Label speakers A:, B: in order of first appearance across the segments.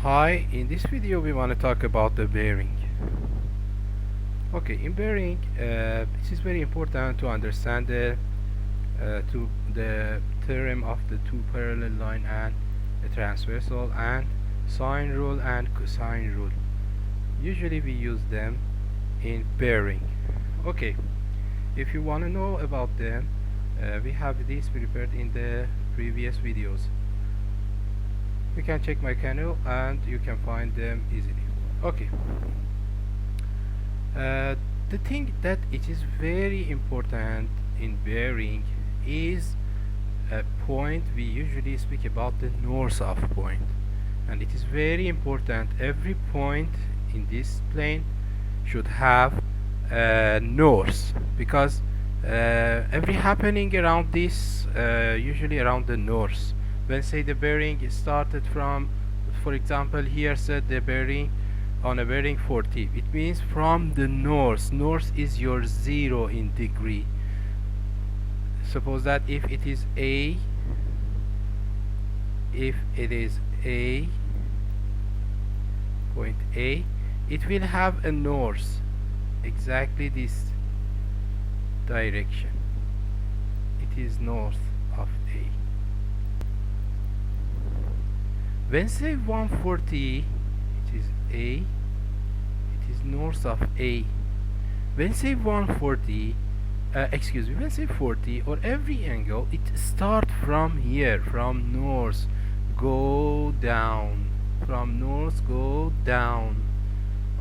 A: Hi, in this video we want to talk about the bearing. Okay, in bearing, this is very important to understand the theorem of the two parallel line and the transversal and sine rule and cosine rule. Usually we use them in bearing. Okay, if you want to know about them, we have this prepared in the previous videos. You can check my channel and you can find them easily. Okay, the thing that it is very important in bearing is a point. We usually speak about the north of point, and it is very important every point in this plane should have north, because every happening around this usually around the north. When say the bearing is started from, for example, here said the bearing on a bearing 40, it means from the north. North is your 0 in degree. Suppose that if it is A, point A, it will have a north exactly this direction. It is north of A. When say 140, it is A, it is north of A. When say 140, when say 40, or every angle, it start from here, from north, go down, from north, go down.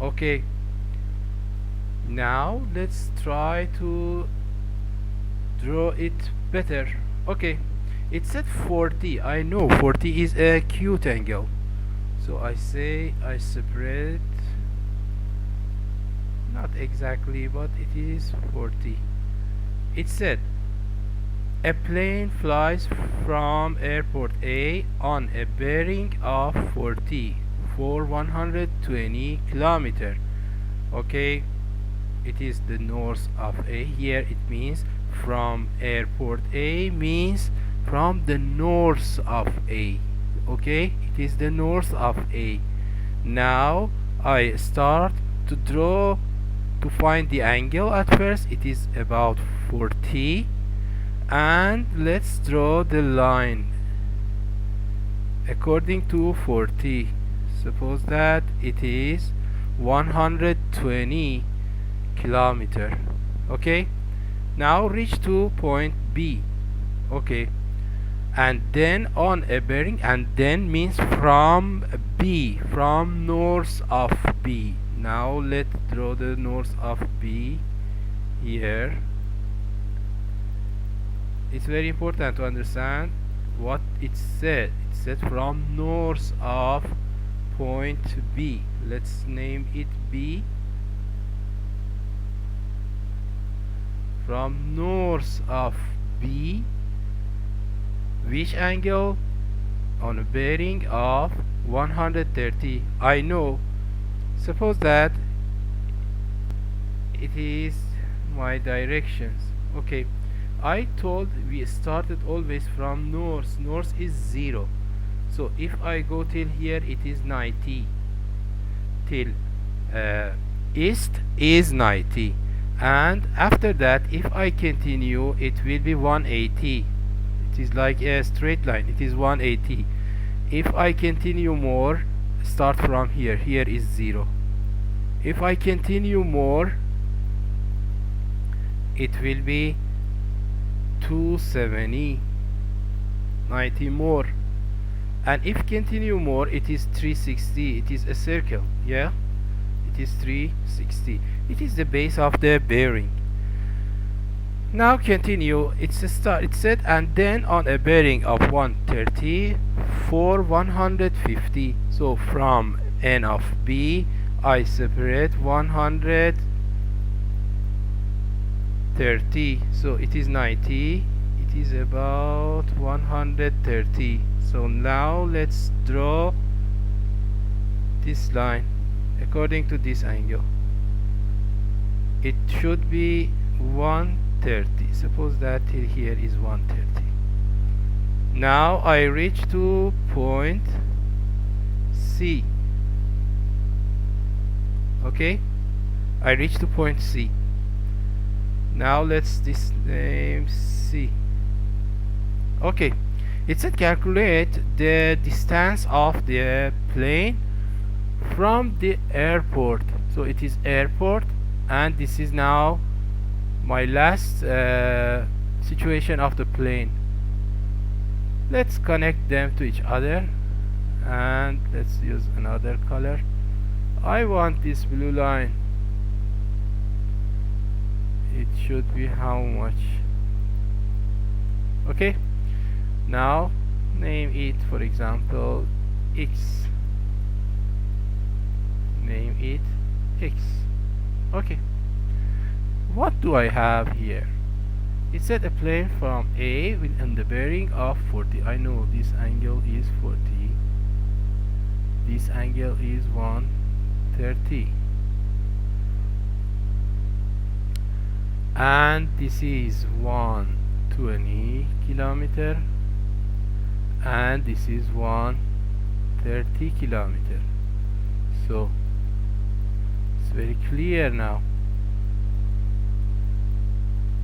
A: Okay, now let's try to draw it better. Okay, it said 40. I know 40 is a acute angle, so I say I separate, not exactly, but it is 40. It said a plane flies from airport A on a bearing of 40 for 120 kilometer. Okay, it is the north of A. Here it means from airport A means from the north of A. Okay, it is the north of A. Now I start to draw to find the angle. At first it is about 40, and let's draw the line according to 40. Suppose that it is 120 kilometer. Okay, now reach to point B. Okay, and then on a bearing, and then means from B, from north of B. Now let's draw the north of B here. It's very important to understand what it said. It said from north of point B. Let's name it B. From north of B, which angle? On a bearing of 130. I know. Suppose that it is my directions. Okay, I told we started always from north. North is 0, so if I go till here, it is 90. Till east is 90, and after that if I continue it will be 180. It is like a straight line, it is 180. If I continue more, start from here, here is 0. If I continue more, it will be 270, 90 more, and if continue more, it is 360. It is a circle, yeah, it is 360. It is the base of the bearing. Now continue. It's a start. It said, and then on a bearing of 130 for 150. So from N of B, I separate 130. So it is 90. It is about 130. So now let's draw this line according to this angle. It should be 130. Suppose that till here is 130. Now I reach to point C. Okay, I reached to point C. Now let's this name C. Okay, it said calculate the distance of the plane from the airport. So it is airport, and this is now my last situation of the plane. Let's connect them to each other, and let's use another color. I want this blue line. It should be how much? Okay, now name it, for example, X. Name it X. Okay, what do I have here? It said a plane from A within the bearing of 40. I know this angle is 40. This angle is 130. And this is 120 kilometer. And this is 130 kilometer. So it's very clear now.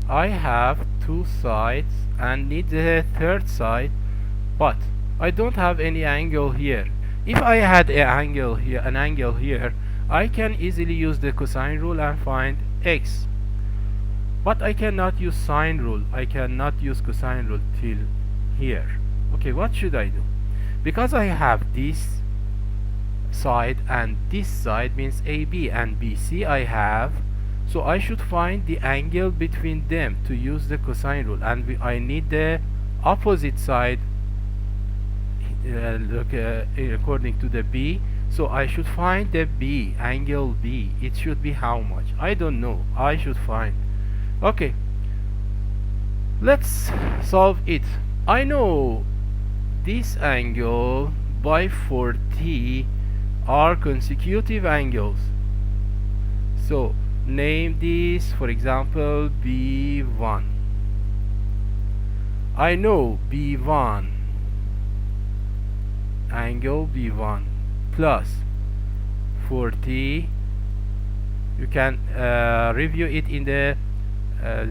A: I have two sides and need the third side, but I don't have any angle here. If I had an angle here, I can easily use the cosine rule and find x. But I cannot use sine rule. I cannot use cosine rule till here. Okay, what should I do? Because I have this side and this side means AB and BC I have, so I should find the angle between them to use the cosine rule, and I need the opposite side according to the B, so I should find the B, angle B. It should be how much? I don't know. I should find. Okay, let's solve it. I know this angle by 40 are consecutive angles, so name this, for example, B1. I know B1, angle B1 plus 40. You can review it in the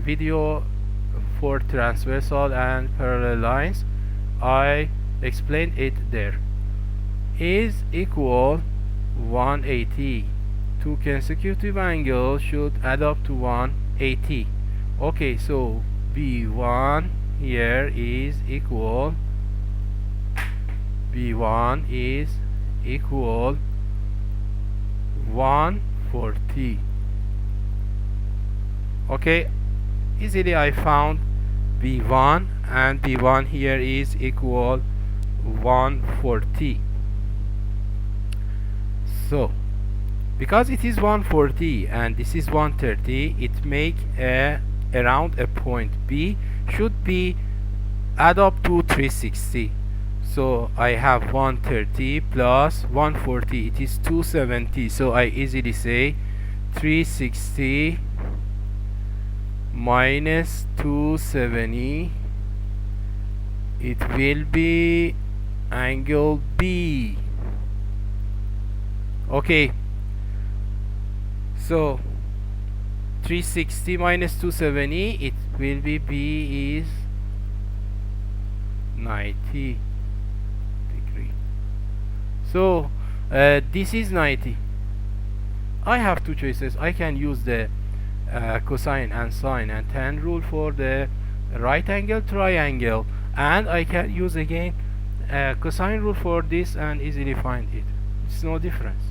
A: video for transversal and parallel lines. I explained it there. Is equal 180. Two consecutive angles should add up to 180. Okay, so B1 here is equal, B1 is equal 140. Okay, easily I found B1, and B1 here is equal 140. So because it is 140 and this is 130, it make around a point B should be add up to 360. So I have 130 plus 140, it is 270. So I easily say 360 minus 270, it will be angle B. Okay, so 360 minus 270, it will be B is 90 degree. So this is 90. I have two choices. I can use the cosine and sine and tan rule for the right angle triangle, and I can use again cosine rule for this and easily find it. It's no difference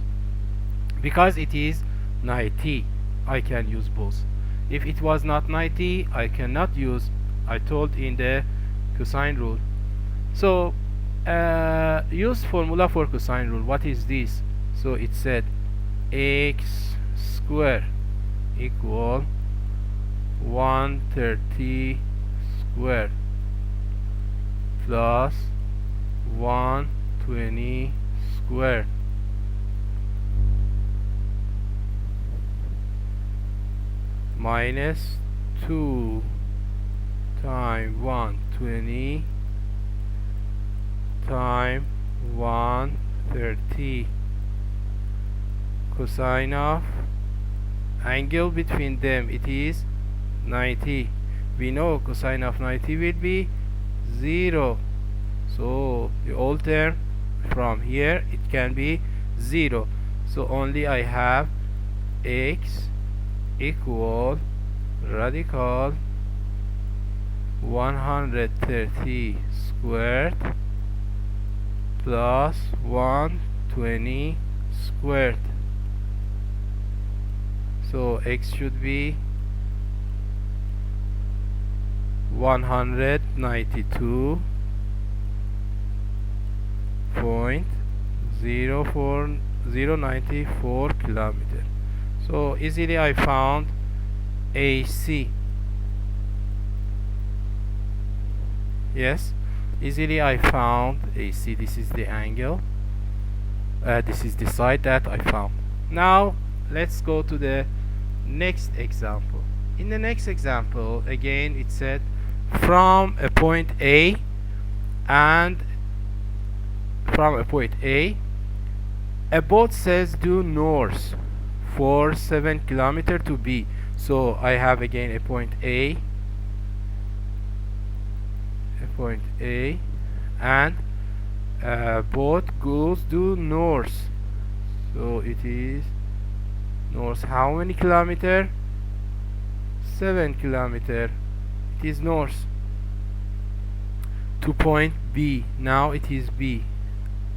A: because it is 90. I can use both. If it was not 90, I cannot use, I told in the cosine rule. So use formula for cosine rule. What is this? So it said x square equal 130 square plus 120 square minus 2 times 120 times 30. Cosine of angle between them, it is 90. We know cosine of 90 will be 0. So the old term from here, it can be 0. So only I have x equal radical 130 squared plus 120 squared. So x should be 192.04094 kilometer. So easily I found AC. Yes, easily I found AC. This is the angle. This is the side that I found. Now let's go to the next example. In the next example, again it said from a point A and from a point A, a boat says due north for 7 kilometers to B. So I have again a point A, and boat goes due north. So it is north. How many kilometer? 7 kilometer. It is north to point B. Now it is B,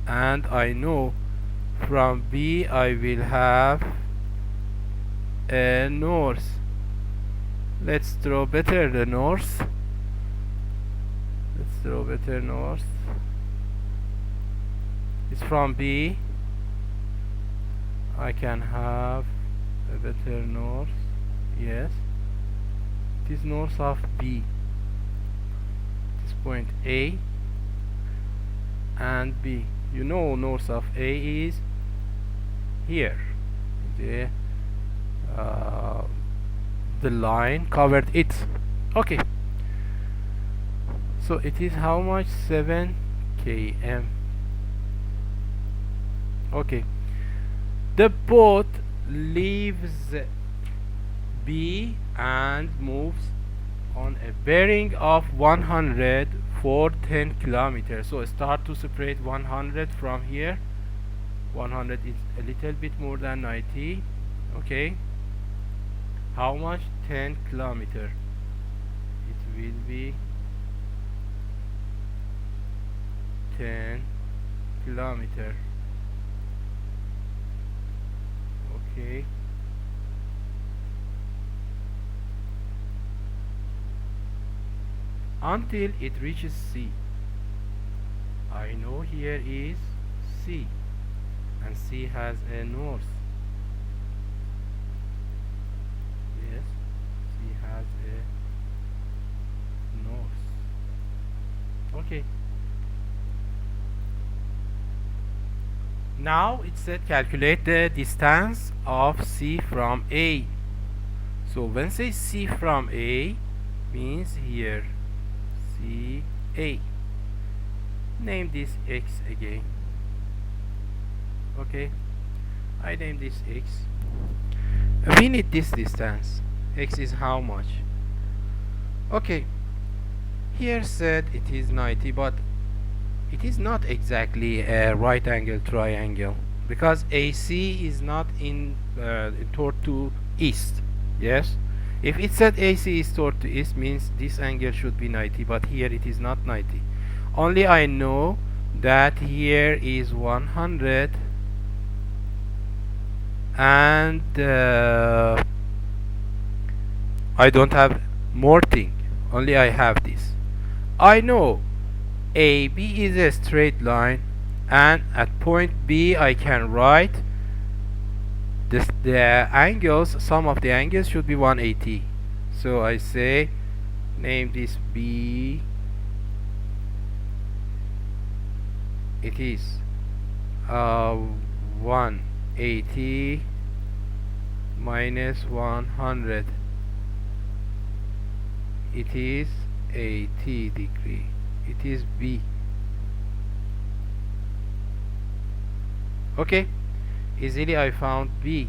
A: and I know from B I will have a north. Let's draw better the north. Let's draw better north. It's from B. I can have a better north. Yes, it is north of B. This point A and B. You know north of A is here. The line covered it. Okay. So it is how much? 7 km. Okay. The boat leaves B and moves on a bearing of 100 for 10 kilometers. So start to separate 100 from here. 100 is a little bit more than 90. Okay. How much? 10 kilometers. It will be 10 kilometers. Okay. Until it reaches C. I know here is C, and C has a north. Yes, C has a north. Okay. Now it said calculate the distance of C from A. So when say C from A means here C A. Name this X again. Okay, I name this X. We need this distance. X is how much? Okay, here said it is 90, but it is not exactly a right angle triangle because AC is not in toward to east. Yes, if it said AC is toward to east means this angle should be 90, but here it is not 90. Only I know that here is 100 and I don't have more thing, only I have this. I know AB is a straight line, and at point B I can write this, the angles, sum of the angles should be 180. So I say name this B. It is 180 minus 100. It is 80 degree. It is B. Okay, easily I found B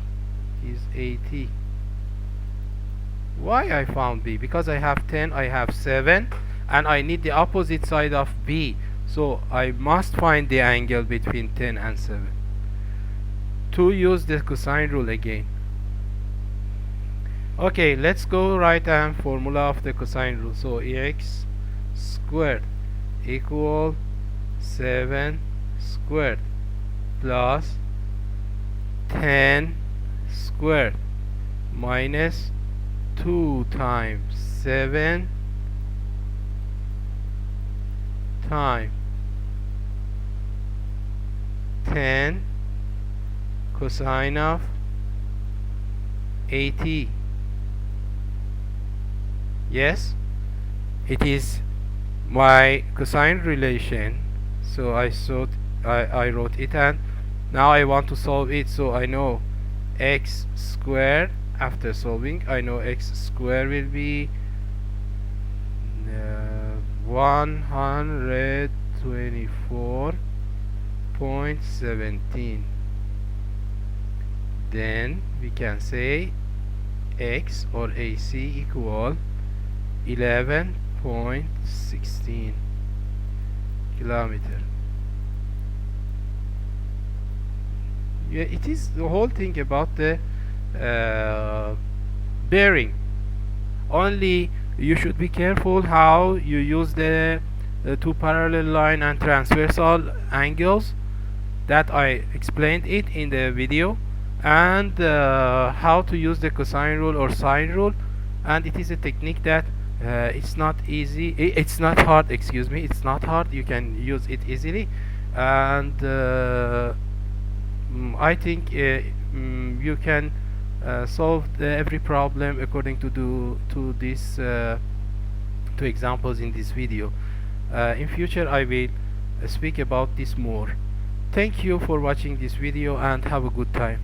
A: is 80. Why I found B? Because I have 10, I have 7, and I need the opposite side of B, so I must find the angle between 10 and 7 to use the cosine rule again. Okay, let's go write down formula of the cosine rule. So x squared equal 7 squared plus 10 squared minus 2 times 7 times 10 cosine of 80. Yes, it is my cosine relation, so I wrote it, and now I want to solve it. So I know x squared. After solving, I know x squared will be 124.17. Then we can say x or AC equal 11.16 kilometer. Yeah, it is the whole thing about the bearing. Only you should be careful how you use the two parallel line and transversal angles that I explained it in the video, and how to use the cosine rule or sine rule. And it is a technique that it's not easy, it's not hard, excuse me, it's not hard, you can use it easily. And I think you can solve every problem according to these two examples in this video. In future I will speak about this more. Thank you for watching this video and have a good time.